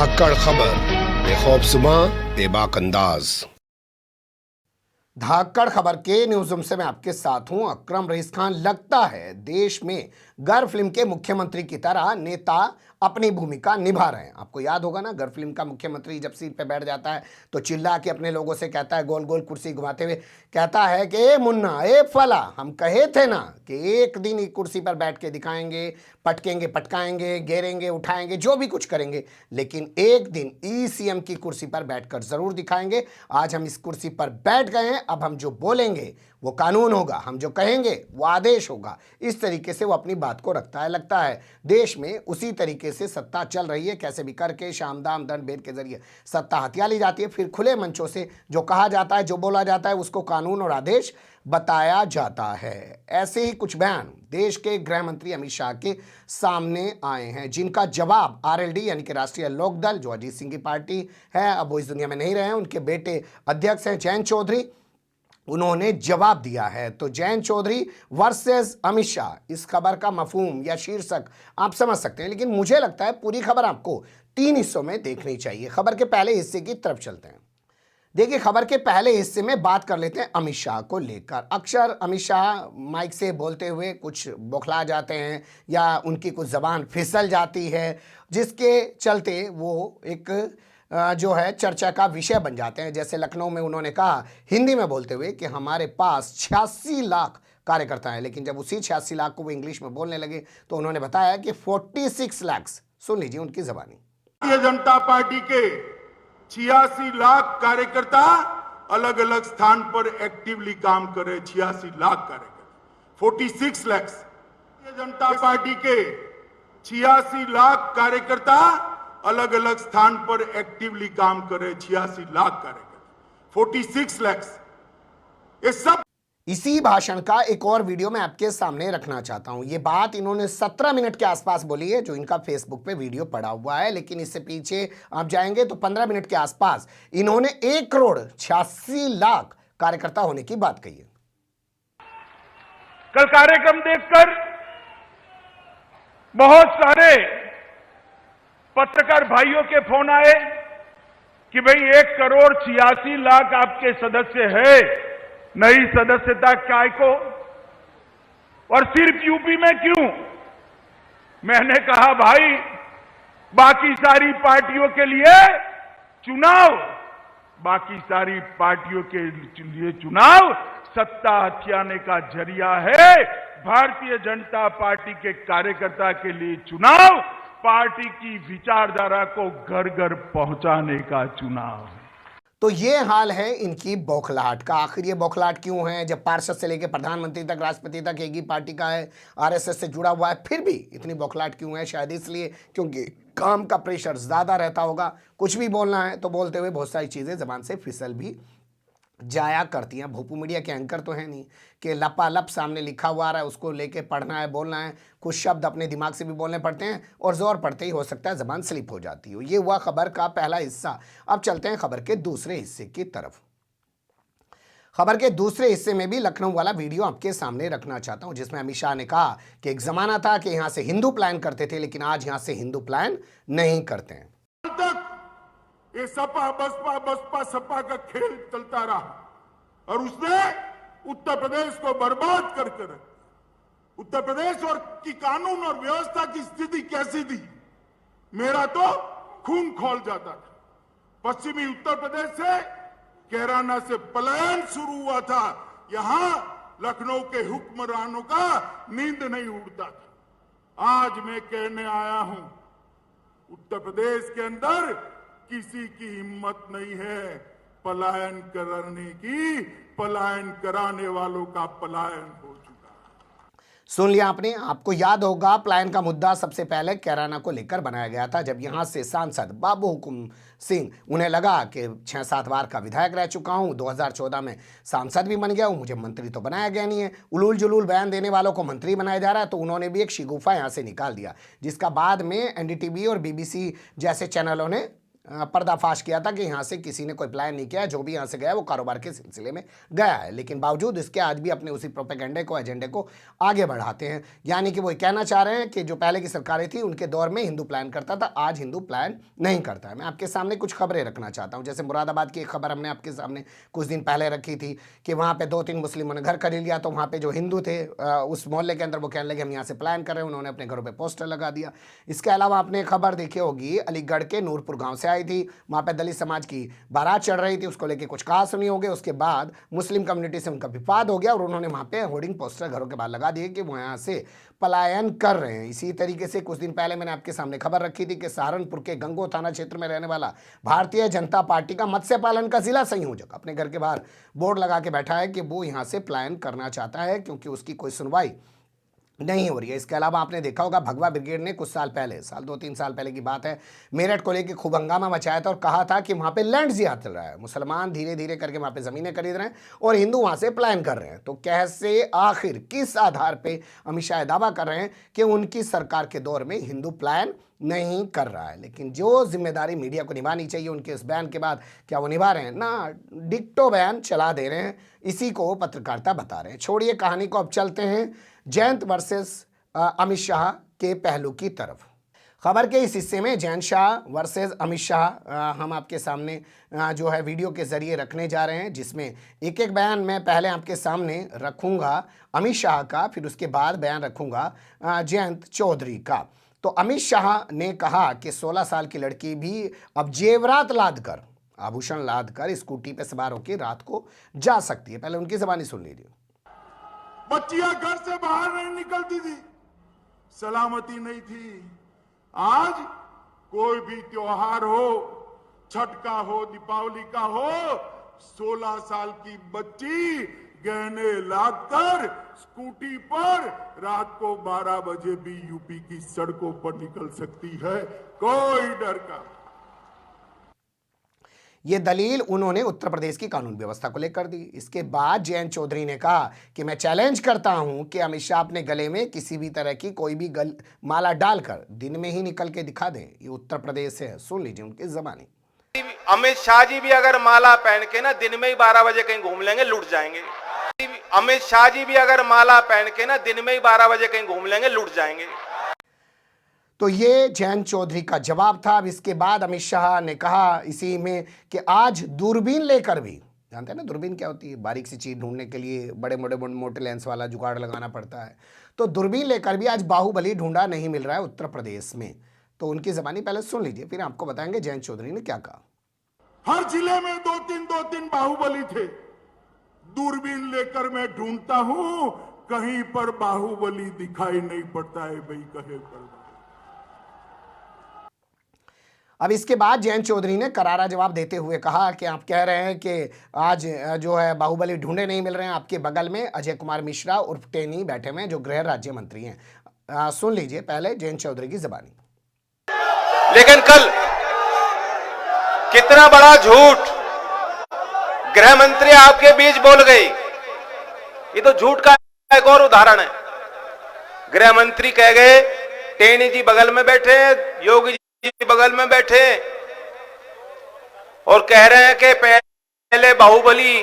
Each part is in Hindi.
धाकड़ खबर बेखौफजुमा बेबाक अंदाज। धाकड़ खबर के न्यूज रूम से मैं आपके साथ हूं अकरम रईस खान। लगता है देश में गर्ल फिल्म के मुख्यमंत्री की तरह नेता अपनी भूमिका निभा रहे हैं। आपको याद होगा ना, गर्ल फिल्म का मुख्यमंत्री जब सीट पे बैठ जाता है तो चिल्ला के अपने लोगों से कहता है, गोल गोल कुर्सी घुमाते हुए कहता है कि ए मुन्ना ए फला, हम कहे थे ना कि एक दिन ही कुर्सी पर बैठ के दिखाएंगे, पटकेंगे पटकाएंगे, घेरेंगे उठाएंगे, जो भी कुछ करेंगे, लेकिन एक दिन ईसीएम की कुर्सी पर बैठकर जरूर दिखाएंगे। आज हम इस कुर्सी पर बैठ गए हैं, अब हम जो बोलेंगे वो कानून होगा, हम जो कहेंगे वो आदेश होगा। इस तरीके से वो अपनी बात को रखता है। लगता है देश में उसी तरीके से सत्ता चल रही है, कैसे भी करके शाम दाम दंड भेद के जरिए सत्ता हथिया ली जाती है, फिर खुले मंचों से जो कहा जाता है, जो बोला जाता है, उसको कानून और आदेश बताया जाता है। ऐसे ही कुछ बयान देश के गृह मंत्री अमित शाह के सामने आए हैं, जिनका जवाब आरएलडी यानी कि राष्ट्रीय लोकदल, जो अजीत सिंह की पार्टी है, अब वो इस दुनिया में नहीं रहे हैं, उनके बेटे अध्यक्ष हैं जयंत चौधरी, उन्होंने जवाब दिया है। तो जयंत चौधरी वर्सेस अमित शाह, इस खबर का मफहूम या शीर्षक आप समझ सकते हैं, लेकिन मुझे लगता है पूरी खबर आपको 3 हिस्सों में देखनी चाहिए। खबर के पहले हिस्से की तरफ चलते हैं। देखिए, खबर के पहले हिस्से में बात कर लेते हैं अमित शाह को लेकर। अक्सर अमित शाह माइक से बोलते हुए कुछ बौखला जाते हैं या उनकी कुछ जबान फिसल जाती है, जिसके चलते वो एक जो है चर्चा का विषय बन जाते हैं। जैसे लखनऊ में उन्होंने कहा हिंदी में बोलते हुए कि हमारे पास 86 लाख कार्यकर्ता हैं, लेकिन जब उसी 86 लाख को वो इंग्लिश में बोलने लगे तो उन्होंने बताया कि 46 लाख। सुन लीजिए उनकी जबानी। भारतीय जनता पार्टी के 86 लाख कार्यकर्ता अलग अलग स्थान पर एक्टिवली काम कर रहे। 86 लाख कार्यकर्ता, 46 लाख। भारतीय जनता पार्टी के 86 लाख कार्यकर्ता अलग अलग स्थान पर एक्टिवली काम कर रहे। 86 लाख कार्यकर्ता, 46 लाख। ये सब इसी भाषण का एक और वीडियो मैं आपके सामने रखना चाहता हूं। ये बात इन्होंने 17 मिनट के आसपास बोली है, जो इनका फेसबुक पे वीडियो पड़ा हुआ है, लेकिन इससे पीछे आप जाएंगे तो 15 मिनट के आसपास इन्होंने 1 करोड़ 86 लाख कार्यकर्ता होने की बात कही है। कल कार्यक्रम देखकर बहुत सारे पत्रकार भाइयों के फोन आए कि भाई 1 करोड़ 86 लाख आपके सदस्य है, नई सदस्यता काय को, और सिर्फ यूपी में क्यों? मैंने कहा भाई, बाकी सारी पार्टियों के लिए चुनाव, बाकी सारी पार्टियों के लिए चुनाव सत्ता हथियाने का जरिया है। भारतीय जनता पार्टी के कार्यकर्ता के लिए चुनाव पार्टी की विचारधारा को घर घर पहुंचाने का चुनाव है। तो ये हाल है इनकी बौखलाहट का। आखिर ये बौखलाहट क्यों है? जब पार्षद से लेकर प्रधानमंत्री तक, राष्ट्रपति तक एक ही पार्टी का है, आरएसएस से जुड़ा हुआ है, फिर भी इतनी बौखलाहट क्यों है? शायद इसलिए क्योंकि काम का प्रेशर ज्यादा रहता होगा। कुछ भी बोलना है तो बोलते हुए बहुत सारी चीजें जबान से फिसल भी जाया करती हैं। भोपू मीडिया के एंकर तो है नहीं कि लपालप सामने लिखा हुआ आ रहा है उसको लेके पढ़ना है, बोलना है। कुछ शब्द अपने दिमाग से भी बोलने पड़ते हैं और जोर पड़ते ही हो सकता है जबान स्लिप हो जाती हो। ये हुआ खबर का पहला हिस्सा। अब चलते हैं खबर के दूसरे हिस्से की तरफ। खबर के दूसरे हिस्से में भी लखनऊ वाला वीडियो आपके सामने रखना चाहता हूं, जिसमें अमित शाह ने कहा कि एक जमाना था कि यहां से हिंदू प्लान करते थे, लेकिन आज यहां से हिंदू प्लान नहीं करते हैं। ये सपा बसपा बसपा सपा का खेल चलता रहा और उसने उत्तर प्रदेश को बर्बाद करके रखा। उत्तर प्रदेश और की कानून और व्यवस्था की स्थिति कैसी थी, मेरा तो खून खौल जाता था। पश्चिमी उत्तर प्रदेश से, कैराना से पलायन शुरू हुआ था। यहां लखनऊ के हुक्मरानों का नींद नहीं उड़ता था। आज मैं कहने आया हूं, उत्तर प्रदेश के अंदर किसी की हिम्मत नहीं है पलायन करने की। पलायन कराने वालों का पलायन हो चुका है। सुन लिया आपने। आपको याद होगा पलायन का मुद्दा सबसे पहले कैराना को लेकर बनाया गया था, जब यहां से सांसद बाबू हुकुम सिंह, उन्हें लगा कि 6-7 बार का विधायक रह चुका हूं, 2014 में सांसद भी बन गया हूं, मुझे मंत्री तो बनाया गया नहीं है, उलूल जुलूल बयान देने वालों को मंत्री बनाया जा रहा है। तो उन्होंने भी एक शिगुफा यहां से निकाल दिया, जिसका बाद में एनडीटीवी और बीबीसी जैसे चैनलों ने पर्दाफाश किया था कि यहाँ से किसी ने कोई प्लान नहीं किया है, जो भी यहाँ से गया वो कारोबार के सिलसिले में गया है। लेकिन बावजूद इसके आज भी अपने उसी प्रोपेगेंडे को, एजेंडे को आगे बढ़ाते हैं। यानी कि वो कहना चाह रहे हैं कि जो पहले की सरकारें थी उनके दौर में हिंदू प्लान करता था, आज हिंदू प्लान नहीं करता है। मैं आपके सामने कुछ खबरें रखना चाहता हूँ। जैसे मुरादाबाद की एक खबर हमने आपके सामने कुछ दिन पहले रखी थी कि वहाँ पे 2-3 मुस्लिमों ने घर खरीद लिया, तो वहाँ पे जो हिंदू थे उस मोहल्ले के अंदर वो कहने लगे हम यहाँ से प्लान कर रहे हैं, उन्होंने अपने घरों पे पोस्टर लगा दिया। इसके अलावा आपने खबर देखी होगी, अलीगढ़ के नूरपुर गांव से आई थी, वहाँ पे दलित समाज की बारात चढ़ रही थी, उसको लेके कुछ कहा सुनी होगी। उसके बाद मुस्लिम कम्युनिटी से उनका विवाद हो गया और उन्होंने वहाँ पे होर्डिंग पोस्टर घरों के बाहर लगा दिए कि वो यहाँ से पलायन कर रहे हैं। इसी तरीके से कुछ दिन पहले मैंने आपके सामने खबर रखी थी कि सहारनपुर के गंगो थाना क्षेत्र में रहने वाला भारतीय जनता पार्टी का मत्स्य पालन का जिला संयोजक अपने घर के बाहर बोर्ड लगा के बैठा है कि वो यहाँ से पलायन करना चाहता है, क्योंकि उसकी कोई सुनवाई नहीं हो रही है। इसके अलावा आपने देखा होगा भगवा ब्रिगेड ने कुछ साल पहले, 2-3 साल पहले की बात है, मेरठ को लेकर खूब हंगामा मचाया था और कहा था कि वहाँ पे लैंड जिहाद चल रहा है, मुसलमान धीरे धीरे करके वहाँ पे ज़मीनें खरीद रहे हैं और हिंदू वहाँ से पलायन कर रहे हैं। तो कैसे, आखिर किस आधार पे अमित शाह दावा कर रहे हैं कि उनकी सरकार के दौर में हिंदू पलायन नहीं कर रहा है? लेकिन जो जिम्मेदारी मीडिया को निभानी चाहिए उनके इस बयान के बाद क्या वो निभा रहे हैं? ना, डिक्टो बयान चला दे रहे हैं। इसी को पत्रकारिता बता रहे हैं। छोड़िए कहानी को, अब चलते हैं जयंत वर्सेस अमित शाह के पहलू की तरफ। खबर के इस हिस्से में जयंत शाह वर्सेस अमित शाह हम आपके सामने जो है वीडियो के जरिए रखने जा रहे हैं, जिसमें एक एक बयान मैं पहले आपके सामने रखूंगा अमित शाह का, फिर उसके बाद बयान रखूंगा जयंत चौधरी का। तो अमित शाह ने कहा कि 16 साल की लड़की भी अब जेवरात लाद कर, आभूषण लाद कर स्कूटी पे सवार होकर रात को जा सकती है। पहले उनकी जबानी सुन लीजिए। बच्चियां घर से बाहर नहीं निकलती थी, सलामती नहीं थी। आज कोई भी त्योहार हो, छठ का हो, दीपावली का हो, 16 साल की बच्ची गहने लादकर स्कूटी पर रात को 12 बजे भी यूपी की सड़कों पर निकल सकती है, कोई डर का। ये दलील उन्होंने उत्तर प्रदेश की कानून व्यवस्था को लेकर दी। इसके बाद जयंत चौधरी ने कहा कि मैं चैलेंज करता हूं कि अमित शाह अपने गले में किसी भी तरह की कोई भी माला डालकर दिन में ही निकल के दिखा दें। ये उत्तर प्रदेश से है, सुन लीजिए उनकी जबानी। अमित शाह जी भी अगर माला पहन के ना दिन में ही 12 बजे कहीं घूम लेंगे, लुट जाएंगे। अमित शाह जी भी अगर माला पहन के ना दिन में ही 12 बजे कहीं घूम लेंगे, लुट जाएंगे। तो ये जयंत चौधरी का जवाब था। अब इसके बाद अमित शाह ने कहा इसी में कि आज दूरबीन लेकर भी, जानते हैं ना दूरबीन क्या होती है, बारीक सी चीज ढूंढने के लिए बड़े मोटे लेंस वाला जुगाड़ लगाना पड़ता है। तो दूरबीन लेकर भी आज बाहुबली ढूंढा नहीं मिल रहा है उत्तर प्रदेश में। तो उनकी जबानी पहले सुन लीजिए, फिर आपको बताएंगे जयंत चौधरी ने क्या कहा। हर जिले में दो तीन बाहुबली थे। दूरबीन लेकर मैं ढूंढता हूं, कहीं पर बाहुबली दिखाई नहीं पड़ता है भाई, कहे पर। अब इसके बाद जयंत चौधरी ने करारा जवाब देते हुए कहा कि आप कह रहे हैं कि आज जो है बाहुबली ढूंढे नहीं मिल रहे हैं। आपके बगल में अजय कुमार मिश्रा उर्फ टेनी बैठे हुए हैं, जो गृह राज्य मंत्री हैं। सुन लीजिए पहले जयंत चौधरी की जबानी। लेकिन कल कितना बड़ा झूठ गृह मंत्री आपके बीच बोल गई। ये तो झूठ का एक और उदाहरण है। गृह मंत्री कह गए, टेनी जी बगल में बैठे, योगी जी बगल में बैठे और कह रहे हैं कि पहले बाहुबली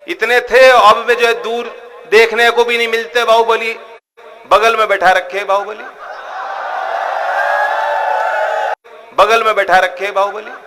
इतने थे, अब वे जो है दूर देखने को भी नहीं मिलते बाहुबली, बगल में बैठा रखे बाहुबली, बगल में बैठा रखे बाहुबली।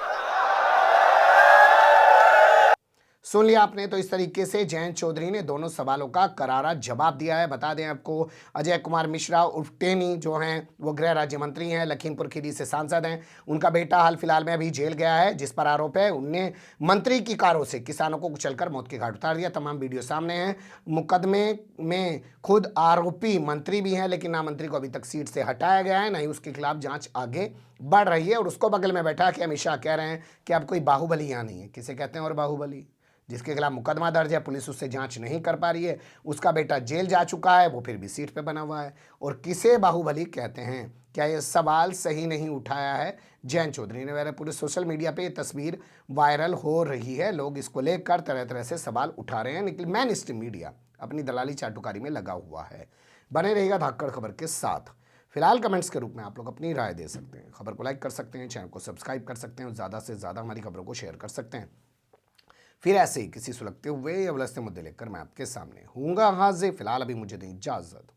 सुन लिया आपने। तो इस तरीके से जयंत चौधरी ने दोनों सवालों का करारा जवाब दिया है। बता दें आपको, अजय कुमार मिश्रा उर्फ टेनी जो हैं वो गृह राज्य मंत्री हैं, लखीमपुर खीरी से सांसद हैं। उनका बेटा हाल फिलहाल में अभी जेल गया है, जिस पर आरोप है उनने मंत्री की कारों से किसानों को कुचलकर मौत के घाट उतार दिया। तमाम वीडियो सामने हैं। मुकदमे में खुद आरोपी मंत्री भी हैं, लेकिन ना मंत्री को अभी तक सीट से हटाया गया है, ना ही उसके खिलाफ जांच आगे बढ़ रही है। और उसको बगल में बैठा के अमित शाह कह रहे हैं कि अब कोई बाहुबली यहाँ नहीं है। किसे कहते हैं और बाहुबली? जिसके खिलाफ मुकदमा दर्ज है, पुलिस उससे जांच नहीं कर पा रही है, उसका बेटा जेल जा चुका है, वो फिर भी सीट पे बना हुआ है। और किसे बाहुबली कहते हैं? क्या ये सवाल सही नहीं उठाया है जयंत चौधरी ने? वैसे पूरे सोशल मीडिया पे ये तस्वीर वायरल हो रही है, लोग इसको लेकर तरह तरह से सवाल उठा रहे हैं। लेकिन मैन स्ट्रीम मीडिया अपनी दलाली चाटुकारी में लगा हुआ है। बने रहेगा धाकड़ खबर के साथ। फिलहाल कमेंट्स के रूप में आप लोग अपनी राय दे सकते हैं। खबर को लाइक कर सकते हैं, चैनल को सब्सक्राइब कर सकते हैं और ज़्यादा से ज़्यादा हमारी खबरों को शेयर कर सकते हैं। फिर ऐसे ही किसी सुलगते हुए या उलझते मुद्दे लेकर मैं आपके सामने हूँगा हाजिर। फिलहाल अभी मुझे दें इजाज़त।